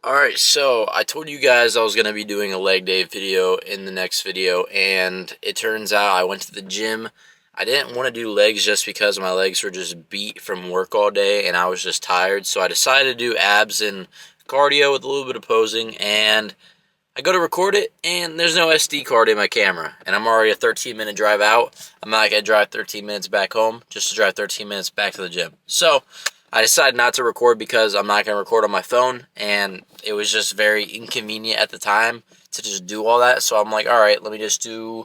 Alright, so I told you guys I was going to be doing a leg day video in the next video, and it turns out I went to the gym. I didn't want to do legs just because my legs were just beat from work all day and I was just tired, so I decided to do abs and cardio with a little bit of posing, and I go to record it, and there's no SD card in my camera, and I'm already a 13-minute drive out. I'm not going to drive 13 minutes back home just to drive 13 minutes back to the gym. So I decided not to record because I'm not going to record on my phone, and it was just very inconvenient at the time to just do all that. So I'm like, all right, let me just do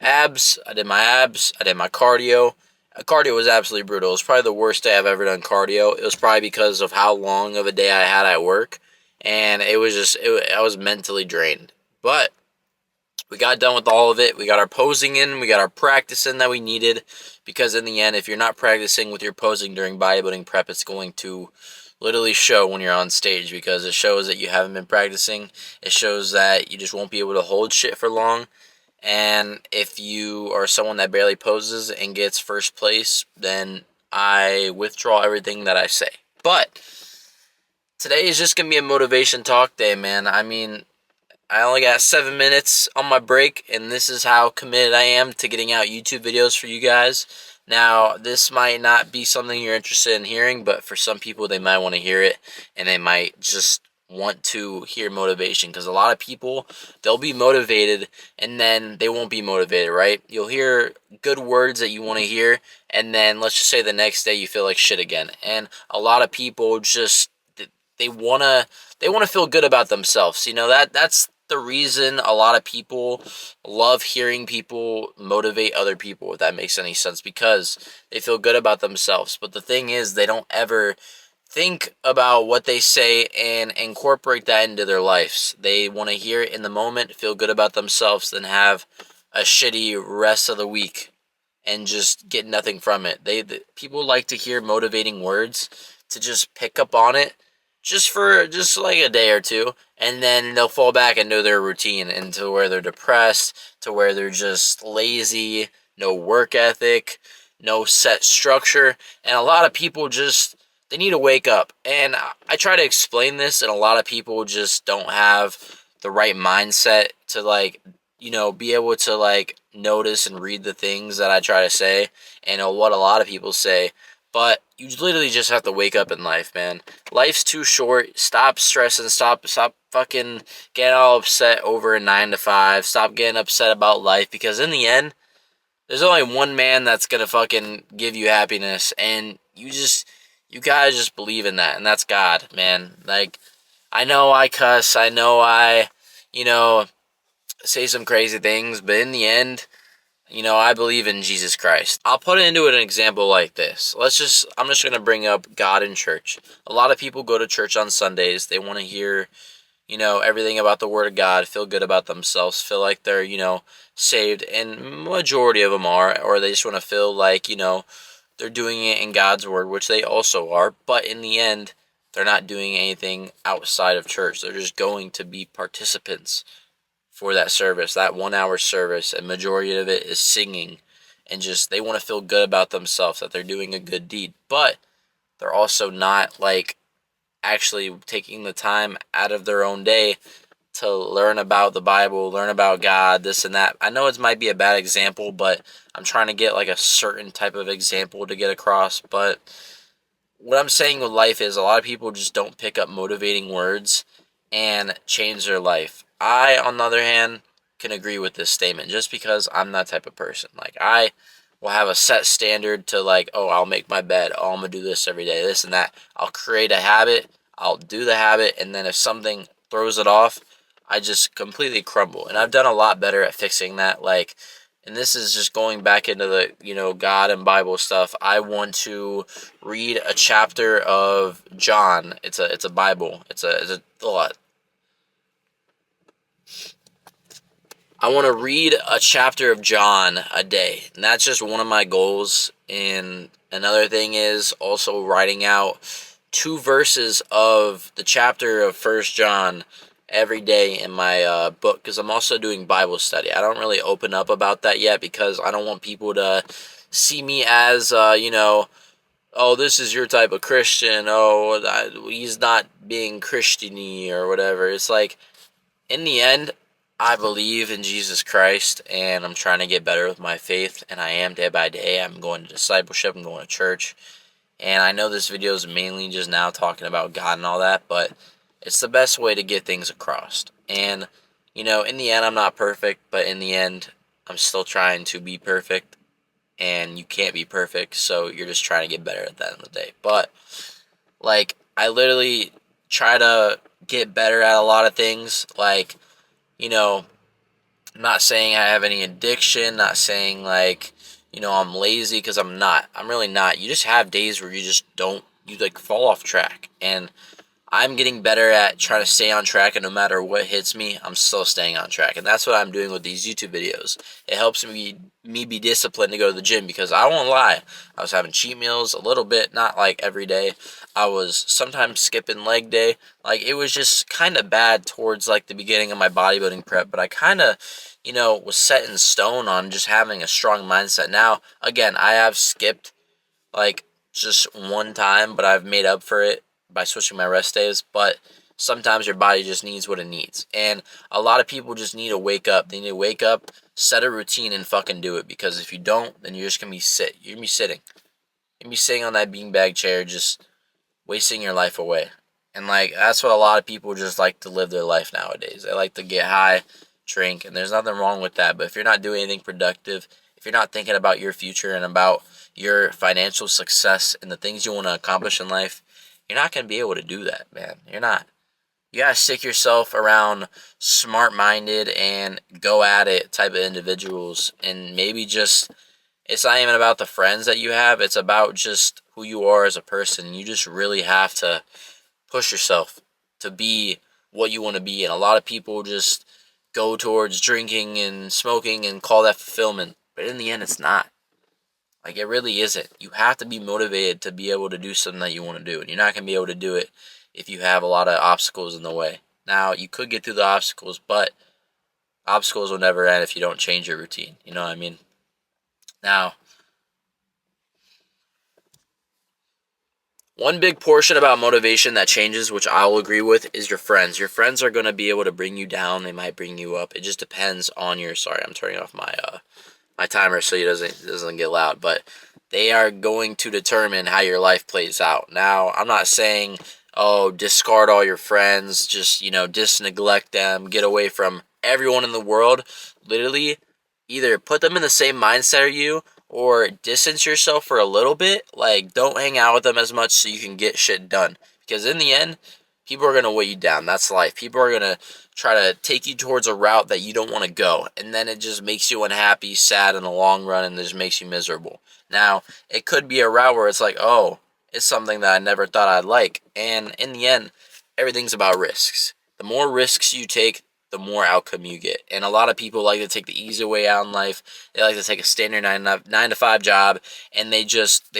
abs. I did my abs. I did my cardio. Cardio was absolutely brutal. It was probably the worst day I've ever done cardio. It was probably because of how long of a day I had at work, and it was just, I was mentally drained. But we got done with all of it. We got our posing in. We got our practice in that we needed. Because in the end, if you're not practicing with your posing during bodybuilding prep, it's going to literally show when you're on stage. Because it shows that you haven't been practicing. It shows that you just won't be able to hold shit for long. And if you are someone that barely poses and gets first place, then I withdraw everything that I say. But today is just going to be a motivation talk day, man. I mean, I only got 7 minutes on my break, and this is how committed I am to getting out YouTube videos for you guys. Now, this might not be something you're interested in hearing, but for some people, they might want to hear it, and they might just want to hear motivation, because a lot of people, they'll be motivated, and then they won't be motivated, right? You'll hear good words that you want to hear, and then let's just say the next day you feel like shit again. And a lot of people just, they want to feel good about themselves. You know, that's the reason a lot of people love hearing people motivate other people, if that makes any sense, because they feel good about themselves. But the thing is, they don't ever think about what they say and incorporate that into their lives. They want to hear it in the moment, feel good about themselves, then have a shitty rest of the week and just get nothing from it. People like to hear motivating words to just pick up on it just like a day or two, and then they'll fall back into their routine, into where they're depressed, to where they're just lazy, no work ethic, no set structure, and a lot of people just, they need to wake up. And I try to explain this, and a lot of people just don't have the right mindset to, like, be able to, like, notice and read the things that I try to say, and what a lot of people say. But you literally just have to wake up in life, man. Life's too short. Stop stressing. Stop fucking getting all upset over a 9 to 5. Stop getting upset about life, because in the end, there's only one man that's gonna fucking give you happiness, and you gotta just believe in that, and that's God, man. Like, I know I cuss. I know I, you know, say some crazy things, but in the end, I believe in Jesus Christ. I'll put it into an example like this. I'm just going to bring up God in church. A lot of people go to church on Sundays. They want to hear, everything about the Word of God, feel good about themselves, feel like they're, saved. And majority of them are, or they just want to feel like, they're doing it in God's Word, which they also are. But in the end, they're not doing anything outside of church. They're just going to be participants for that service, that 1 hour service, and majority of it is singing, and just, they want to feel good about themselves, that they're doing a good deed. But they're also not, like, actually taking the time out of their own day to learn about the Bible, learn about God, this and that. I know it might be a bad example, but I'm trying to get, like, a certain type of example to get across. But what I'm saying with life is, a lot of people just don't pick up motivating words and change their life. I, on the other hand, can agree with this statement, just because I'm that type of person. Like, I will have a set standard to, like, oh, I'll make my bed. Oh, I'm going to do this every day, this and that. I'll create a habit. I'll do the habit. And then if something throws it off, I just completely crumble. And I've done a lot better at fixing that. Like, and this is just going back into the, God and Bible stuff. I want to read a chapter of John. It's a Bible. It's a lot. I want to read a chapter of John a day, and that's just one of my goals. And another thing is also writing out 2 verses of the chapter of First John every day in my book, because I'm also doing Bible study. I don't really open up about that yet, because I don't want people to see me as oh, this is your type of Christian. Oh, he's not being Christiany or whatever. It's like, in the end, I believe in Jesus Christ, and I'm trying to get better with my faith, and I am day by day. I'm going to discipleship, I'm going to church, and I know this video is mainly just now talking about God and all that, but it's the best way to get things across. And, in the end, I'm not perfect, but in the end, I'm still trying to be perfect, and you can't be perfect, so you're just trying to get better at the end of the day. But, like, I literally try to get better at a lot of things, like, I'm not saying I have any addiction, not saying like, I'm lazy, because I'm not. I'm really not. You just have days where you just don't, you like fall off track. And I'm getting better at trying to stay on track, and no matter what hits me, I'm still staying on track. And that's what I'm doing with these YouTube videos. It helps me be disciplined to go to the gym, because I won't lie, I was having cheat meals a little bit, not like every day. I was sometimes skipping leg day. Like, it was just kind of bad towards like the beginning of my bodybuilding prep, but I kind of, was set in stone on just having a strong mindset. Now, again, I have skipped like just one time, but I've made up for it by switching my rest days. But sometimes your body just needs what it needs. And a lot of people just need to wake up. They need to wake up, set a routine, and fucking do it. Because if you don't, then you're just going to be You're going to be sitting. You're going to be sitting on that beanbag chair just wasting your life away. And like, that's what a lot of people just like to live their life nowadays. They like to get high, drink, and there's nothing wrong with that. But if you're not doing anything productive, if you're not thinking about your future and about your financial success and the things you want to accomplish in life, you're not going to be able to do that, man. You're not. You got to stick yourself around smart-minded and go at it type of individuals. And maybe just, it's not even about the friends that you have. It's about just who you are as a person. You just really have to push yourself to be what you want to be. And a lot of people just go towards drinking and smoking and call that fulfillment. But in the end, it's not. Like, it really isn't. You have to be motivated to be able to do something that you want to do. And you're not going to be able to do it if you have a lot of obstacles in the way. Now, you could get through the obstacles, but obstacles will never end if you don't change your routine. You know what I mean? Now, one big portion about motivation that changes, which I'll agree with, is your friends. Your friends are going to be able to bring you down. They might bring you up. It just depends on your, sorry, I'm turning off my timer so it doesn't get loud, but they are going to determine how your life plays out. Now, I'm not saying, oh, discard all your friends, just, disneglect them, get away from everyone in the world. Literally, either put them in the same mindset as you, or distance yourself for a little bit. Like, don't hang out with them as much so you can get shit done. Because in the end, people are going to weigh you down. That's life. People are going to try to take you towards a route that you don't want to go. And then it just makes you unhappy, sad in the long run, and just makes you miserable. Now, it could be a route where it's like, oh, it's something that I never thought I'd like. And in the end, everything's about risks. The more risks you take, the more outcome you get. And a lot of people like to take the easy way out in life. They like to take a standard 9 to 5 job, and they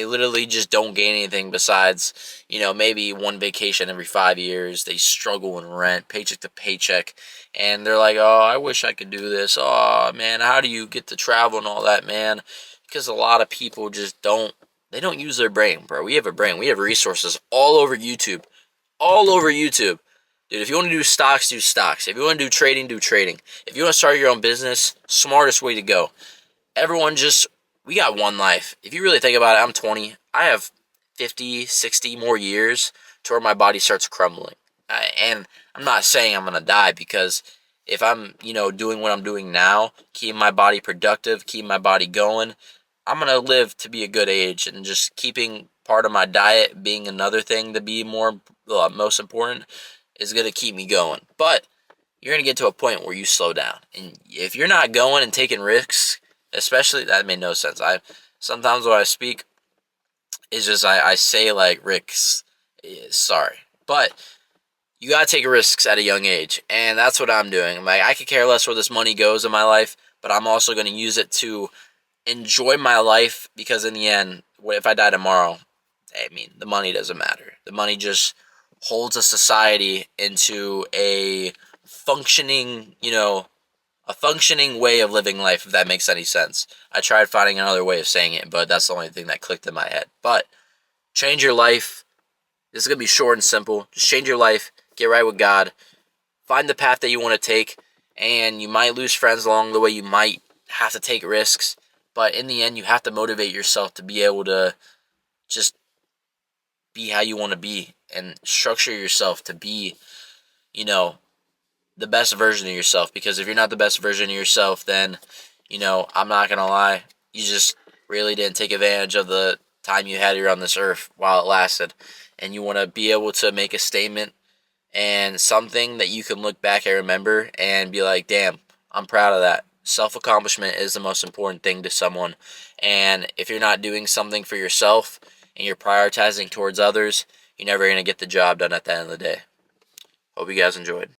literally just don't gain anything besides, maybe one vacation every 5 years. They struggle in rent, paycheck to paycheck, and they're like, oh, I wish I could do this. Oh, man, how do you get to travel and all that, man? Because a lot of people just don't use their brain, bro. We have a brain. We have resources all over YouTube. All over YouTube. Dude, if you want to do stocks, do stocks. If you want to do trading, do trading. If you want to start your own business, smartest way to go. We got one life. If you really think about it, I'm 20. I have 50, 60 more years to where my body starts crumbling. And I'm not saying I'm going to die, because if I'm, doing what I'm doing now, keeping my body productive, keeping my body going, I'm going to live to be a good age. And just keeping part of my diet being another thing to be most important is going to keep me going. But you're going to get to a point where you slow down. And if you're not going and taking risks, especially, that made no sense. Sometimes when I speak, it's just I say like risks. Sorry. But you got to take risks at a young age. And that's what I'm doing. Like, I could care less where this money goes in my life, but I'm also going to use it to enjoy my life, because in the end, if I die tomorrow, the money doesn't matter. The money just holds a society into a functioning, a functioning way of living life, if that makes any sense. I tried finding another way of saying it, but that's the only thing that clicked in my head. But change your life. This is going to be short and simple. Just change your life. Get right with God. Find the path that you want to take. And you might lose friends along the way. You might have to take risks. But in the end, you have to motivate yourself to be able to just be how you want to be. And structure yourself to be, the best version of yourself. Because if you're not the best version of yourself, then, I'm not going to lie, you just really didn't take advantage of the time you had here on this earth while it lasted. And you want to be able to make a statement and something that you can look back and remember and be like, damn, I'm proud of that. Self-accomplishment is the most important thing to someone. And if you're not doing something for yourself and you're prioritizing towards others, you're never going to get the job done at the end of the day. Hope you guys enjoyed.